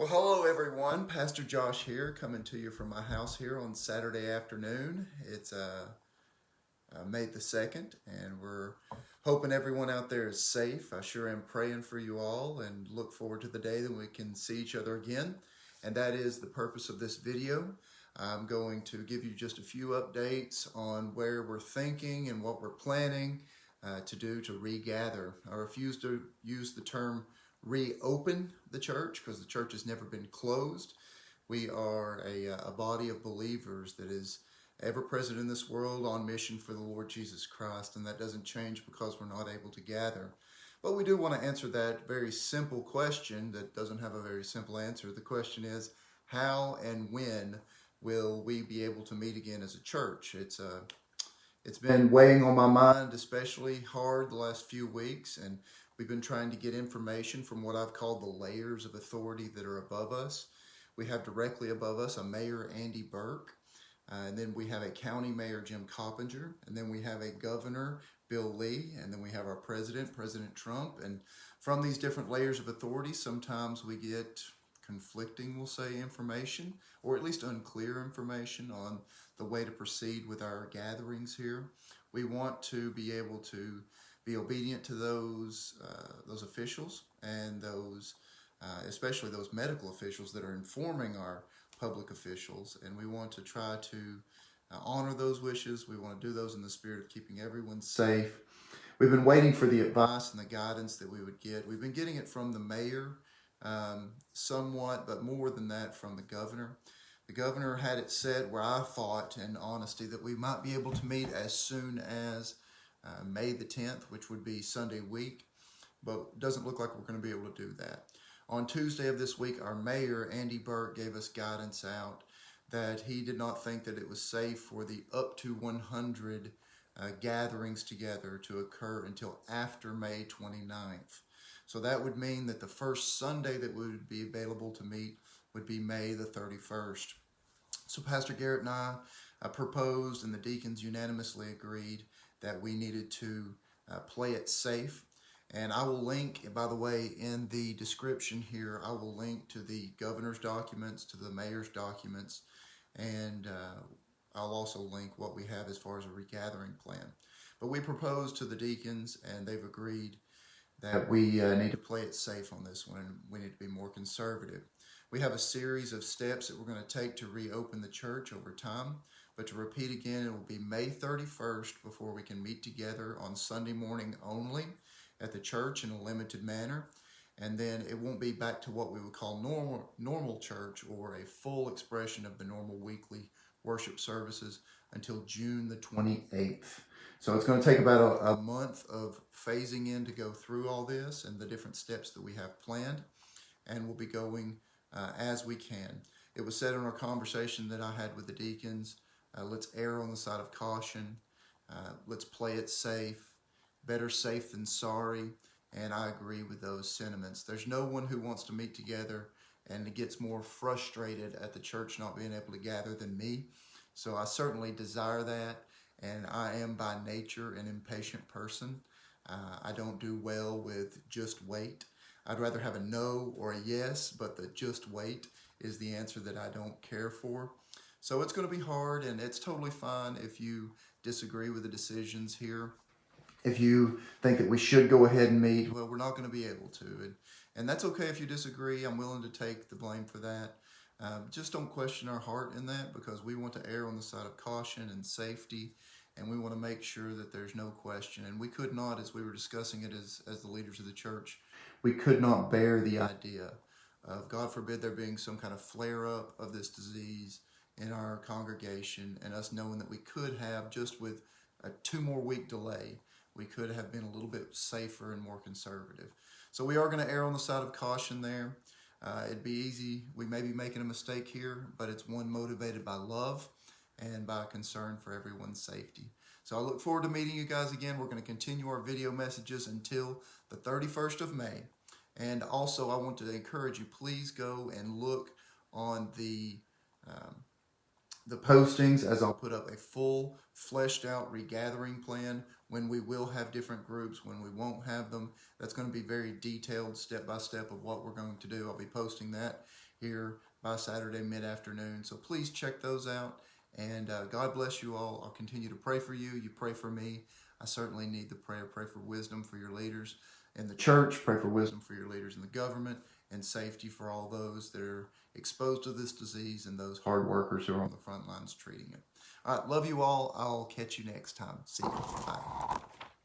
Well, hello everyone. Pastor Josh here, coming to you from my house here on Saturday afternoon. It's May the 2nd, and we're hoping everyone out there is safe. I sure am praying for you all and look forward to the day that we can see each other again. And that is the purpose of this video. I'm going to give you just a few updates on where we're thinking and what we're planning to do to regather. I refuse to use the term reopen the church because the church has never been closed. We are a body of believers that is ever present in this world on mission for the Lord Jesus Christ, and that doesn't change because we're not able to gather. But we do want to answer that very simple question that doesn't have a very simple answer. The question is, how and when will we be able to meet again as a church? It's been weighing on my mind especially hard the last few weeks, and we've been trying to get information from what I've called the layers of authority that are above us. We have directly above us a Mayor, Andy Burke, and then we have a County Mayor, Jim Coppinger, and then we have a Governor, Bill Lee, and then we have our President, President Trump. And from these different layers of authority, sometimes we get conflicting, we'll say, information, or at least unclear information on the way to proceed with our gatherings here. We want to be able to be obedient to those officials and those, especially those medical officials that are informing our public officials, and we want to try to honor those wishes. We want to do those in the spirit of keeping everyone safe. We've been waiting for the advice and the guidance that we would get. We've been getting it from the mayor somewhat, but more than that from the governor. The governor had it said where I thought in honesty that we might be able to meet as soon as May the 10th, which would be Sunday week, but it doesn't look like we're going to be able to do that. On Tuesday of this week, our mayor, Andy Burke, gave us guidance out that he did not think that it was safe for the up to 100 gatherings together to occur until after May 29th. So that would mean that the first Sunday that we would be available to meet would be May the 31st. So Pastor Garrett and I proposed, and the deacons unanimously agreed that we needed to play it safe. And I will link, by the way, in the description here, I will link to the governor's documents, to the mayor's documents, and I'll also link what we have as far as a regathering plan. But we proposed to the deacons, and they've agreed that we need to play it safe on this one, and we need to be more conservative. We have a series of steps that we're going to take to reopen the church over time. But to repeat again, it will be May 31st before we can meet together on Sunday morning only at the church in a limited manner. And then it won't be back to what we would call normal church or a full expression of the normal weekly worship services until June the 28th. So it's going to take about a month of phasing in to go through all this and the different steps that we have planned. And we'll be going as we can. It was said in our conversation that I had with the deacons, let's err on the side of caution. Let's play it safe. Better safe than sorry. And I agree with those sentiments. There's no one who wants to meet together and gets more frustrated at the church not being able to gather than me. So I certainly desire that. And I am by nature an impatient person. I don't do well with just wait. I'd rather have a no or a yes, but the just wait is the answer that I don't care for. So it's going to be hard, and it's totally fine if you disagree with the decisions here. If you think that we should go ahead and meet, well, we're not going to be able to. And that's okay if you disagree. I'm willing to take the blame for that. Just don't question our heart in that, because we want to err on the side of caution and safety, and we want to make sure that there's no question. And we could not, as we were discussing it as the leaders of the church, we could not bear the idea of, God forbid, there being some kind of flare-up of this disease in our congregation, and us knowing that we could have, just with a 2 more week delay, we could have been a little bit safer and more conservative. So we are going to err on the side of caution there. It'd be easy. We may be making a mistake here, but it's one motivated by love and by concern for everyone's safety. So I look forward to meeting you guys again. We're going to continue our video messages until the 31st of May. And also, I want to encourage you, please go and look on the postings, as I'll put up a full fleshed out regathering plan when we will have different groups, when we won't have them. That's going to be very detailed, step by step of what we're going to do. I'll be posting that here by Saturday mid-afternoon. So please check those out. And God bless you all. I'll continue to pray for you. You pray for me. I certainly need the prayer. Pray for wisdom for your leaders in the church. Pray for wisdom for your leaders in the government, and safety for all those that are exposed to this disease and those hard workers who are on the front lines treating it. All right, love you all. I'll catch you next time. See you. Bye.